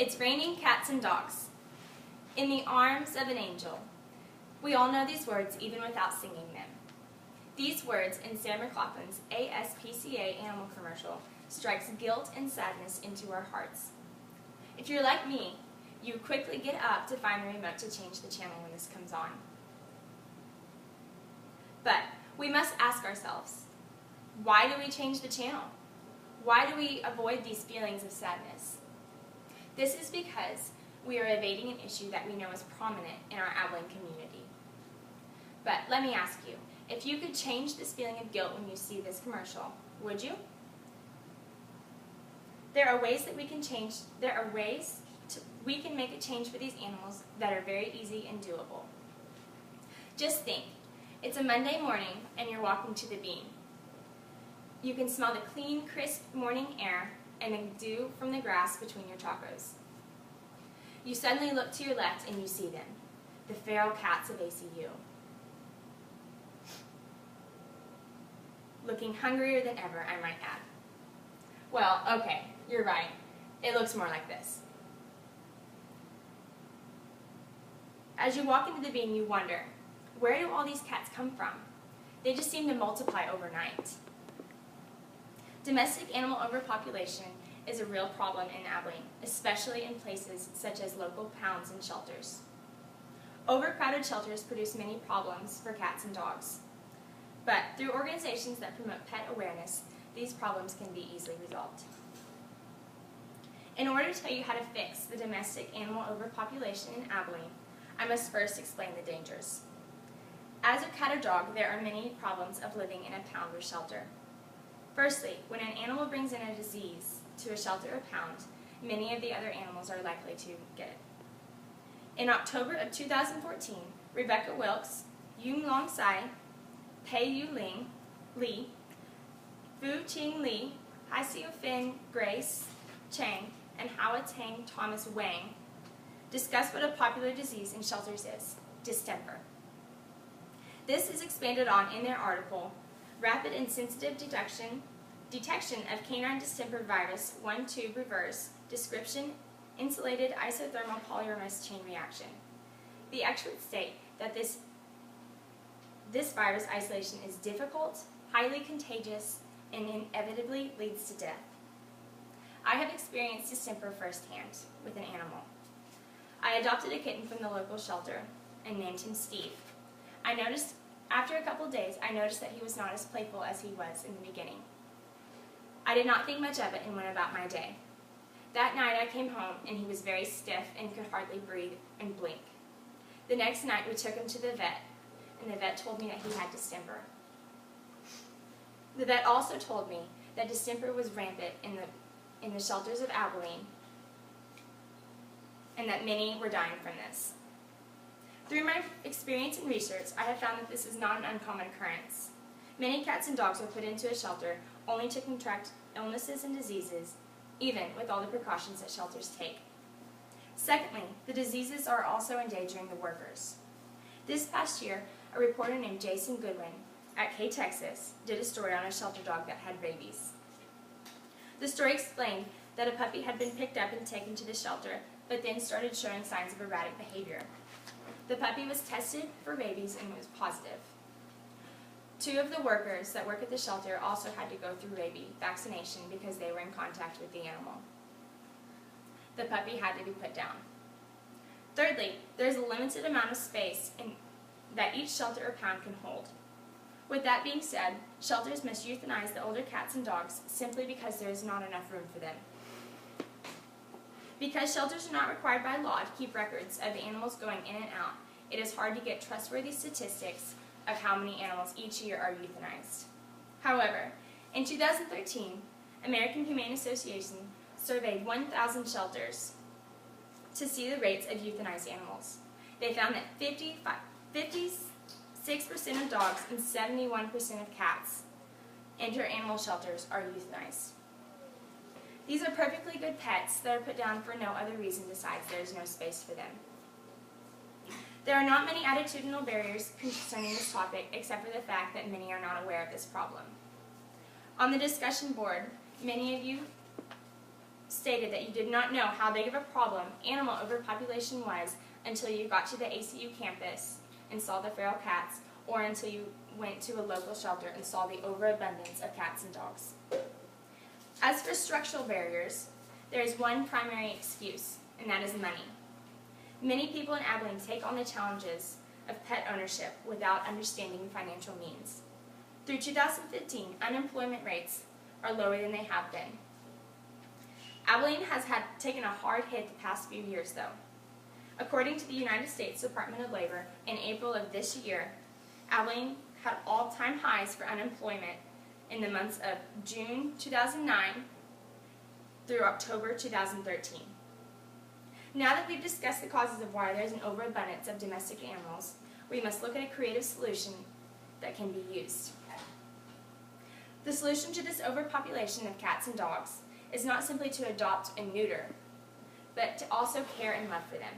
It's raining cats and dogs. In the arms of an angel. We all know these words even without singing them. These words in Sam McLaughlin's ASPCA animal commercial strikes guilt and sadness into our hearts. If you're like me, you quickly get up to find the remote to change the channel when this comes on. But we must ask ourselves, why do we change the channel? Why do we avoid these feelings of sadness? This is because we are evading an issue that we know is prominent in our Abilene community. But let me ask you, if you could change this feeling of guilt when you see this commercial, would you? There are ways that we can change, we can make a change for these animals that are very easy and doable. Just think, it's a Monday morning and you're walking to the bean. You can smell the clean, crisp morning air and the dew from the grass between your tacos. You suddenly look to your left and you see them, the feral cats of ACU. Looking hungrier than ever, I might add. Well, okay, you're right. It looks more like this. As you walk into the bean, you wonder, where do all these cats come from? They just seem to multiply overnight. Domestic animal overpopulation is a real problem in Abilene, especially in places such as local pounds and shelters. Overcrowded shelters produce many problems for cats and dogs. But through organizations that promote pet awareness, these problems can be easily resolved. In order to tell you how to fix the domestic animal overpopulation in Abilene, I must first explain the dangers. As a cat or dog, there are many problems of living in a pound or shelter. Firstly, when an animal brings in a disease to a shelter or pound, many of the other animals are likely to get it. In October of 2014, Rebecca Wilkes, Yung Long Sai, Pei Yu Ling, Li, Fu Qing Li, Hai Siu Fin Grace Chang, and Hua Tang Thomas Wang discussed what a popular disease in shelters is, distemper. This is expanded on in their article, Rapid and Sensitive Detection of Canine Distemper Virus 1 Tube Reverse, Description, Insulated Isothermal Polymerase Chain Reaction. The experts state that this virus isolation is difficult, highly contagious, and inevitably leads to death. I have experienced distemper firsthand with an animal. I adopted a kitten from the local shelter and named him Steve. After a couple days, I noticed that he was not as playful as he was in the beginning. I did not think much of it and went about my day. That night I came home and he was very stiff and could hardly breathe and blink. The next night we took him to the vet, and the vet told me that he had distemper. The vet also told me that distemper was rampant in the shelters of Abilene and that many were dying from this. Through my experience and research, I have found that this is not an uncommon occurrence. Many cats and dogs are put into a shelter only to contract illnesses and diseases, even with all the precautions that shelters take. Secondly, the diseases are also endangering the workers. This past year, a reporter named Jason Goodwin at K Texas did a story on a shelter dog that had rabies. The story explained that a puppy had been picked up and taken to the shelter, but then started showing signs of erratic behavior. The puppy was tested for rabies and was positive. 2 of the workers that work at the shelter also had to go through rabies vaccination because they were in contact with the animal. The puppy had to be put down. Thirdly, there is a limited amount of space that each shelter or pound can hold. With that being said, shelters must euthanize the older cats and dogs simply because there is not enough room for them. Because shelters are not required by law to keep records of the animals going in and out, it is hard to get trustworthy statistics of how many animals each year are euthanized. However, in 2013, American Humane Association surveyed 1,000 shelters to see the rates of euthanized animals. They found that 56% of dogs and 71% of cats enter animal shelters are euthanized. These are perfectly good pets that are put down for no other reason besides there is no space for them. There are not many attitudinal barriers concerning this topic except for the fact that many are not aware of this problem. On the discussion board, many of you stated that you did not know how big of a problem animal overpopulation was until you got to the ACU campus and saw the feral cats, or until you went to a local shelter and saw the overabundance of cats and dogs. As for structural barriers, there is one primary excuse, and that is money. Many people in Abilene take on the challenges of pet ownership without understanding financial means. Through 2015, unemployment rates are lower than they have been. Abilene has taken a hard hit the past few years, though. According to the United States Department of Labor, in April of this year, Abilene had all-time highs for unemployment in the months of June 2009 through October 2013. Now that we've discussed the causes of why there's an overabundance of domestic animals, we must look at a creative solution that can be used. The solution to this overpopulation of cats and dogs is not simply to adopt and neuter, but to also care and love for them.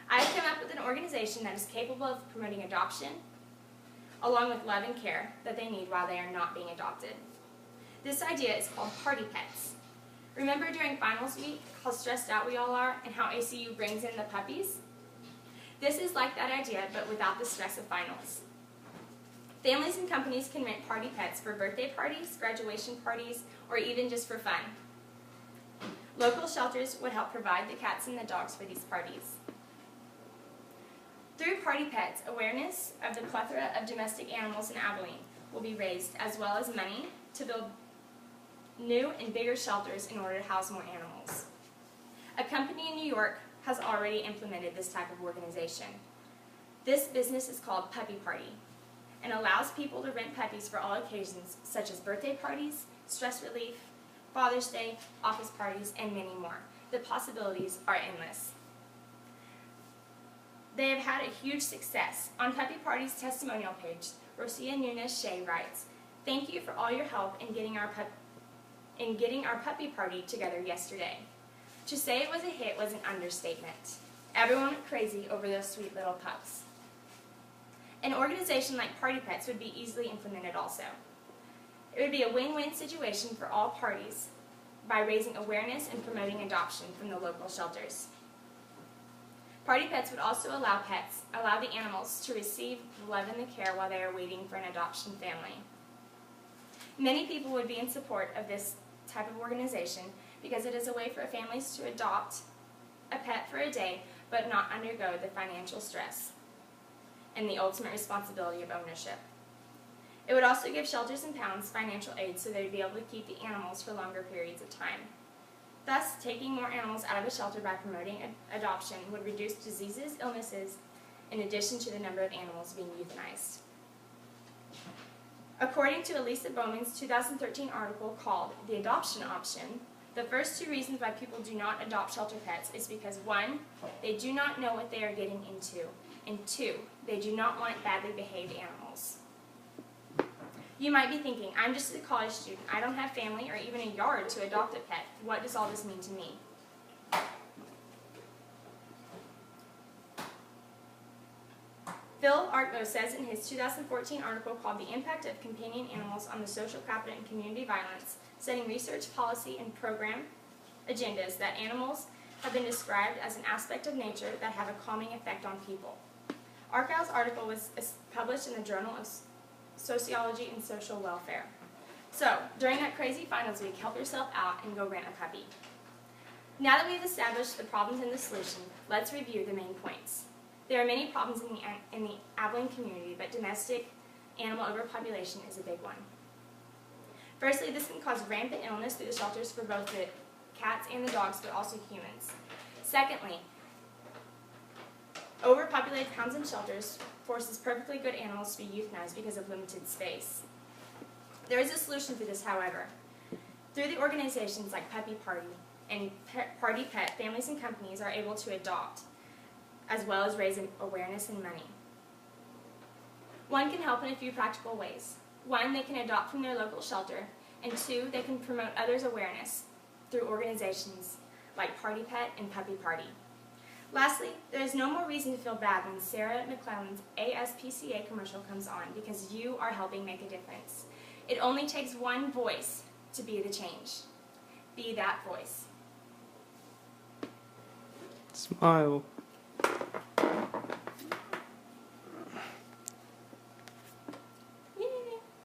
I have come up with an organization that is capable of promoting adoption, along with love and care that they need while they are not being adopted. This idea is called Party Pets. Remember during finals week how stressed out we all are and how ACU brings in the puppies? This is like that idea, but without the stress of finals. Families and companies can rent party pets for birthday parties, graduation parties, or even just for fun. Local shelters would help provide the cats and the dogs for these parties. Through Party Pets, awareness of the plethora of domestic animals in Abilene will be raised, as well as money to build new and bigger shelters in order to house more animals. A company in New York has already implemented this type of organization. This business is called Puppy Party and allows people to rent puppies for all occasions, such as birthday parties, stress relief, Father's Day, office parties, and many more. The possibilities are endless. They have had a huge success. On Puppy Party's testimonial page, Rosia Nunes-Shea writes, "Thank you for all your help in getting our puppy party together yesterday. To say it was a hit was an understatement. Everyone went crazy over those sweet little pups." An organization like Party Pets would be easily implemented also. It would be a win-win situation for all parties by raising awareness and promoting adoption from the local shelters. Party Pets would also allow the animals to receive the love and the care while they are waiting for an adoption family. Many people would be in support of this type of organization because it is a way for families to adopt a pet for a day but not undergo the financial stress and the ultimate responsibility of ownership. It would also give shelters and pounds financial aid so they would be able to keep the animals for longer periods of time. Thus, taking more animals out of a shelter by promoting adoption would reduce diseases, illnesses, in addition to the number of animals being euthanized. According to Elisa Bowman's 2013 article called "The Adoption Option," the first two reasons why people do not adopt shelter pets is because 1, they do not know what they are getting into, and 2, they do not want badly behaved animals. You might be thinking, I'm just a college student. I don't have family or even a yard to adopt a pet. What does all this mean to me? Phil Arkmo says in his 2014 article called "The Impact of Companion Animals on the Social Capital and Community Violence, Setting Research, Policy, and Program Agendas" that animals have been described as an aspect of nature that have a calming effect on people. Arkmo's article was published in the Journal of Sociology and Social Welfare. So, during that crazy finals week, help yourself out and go rent a puppy. Now that we've established the problems and the solution, let's review the main points. There are many problems in the Abilene community, but domestic animal overpopulation is a big one. Firstly, this can cause rampant illness through the shelters for both the cats and the dogs, but also humans. Secondly, overpopulated pounds and shelters forces perfectly good animals to be euthanized because of limited space. There is a solution for this, however. Through the organizations like Puppy Party and Party Pet, families and companies are able to adopt, as well as raise awareness and money. One can help in a few practical ways. 1, they can adopt from their local shelter, and 2, they can promote others' awareness through organizations like Party Pet and Puppy Party. Lastly, there is no more reason to feel bad when Sarah McClellan's ASPCA commercial comes on because you are helping make a difference. It only takes one voice to be the change. Be that voice. Smile.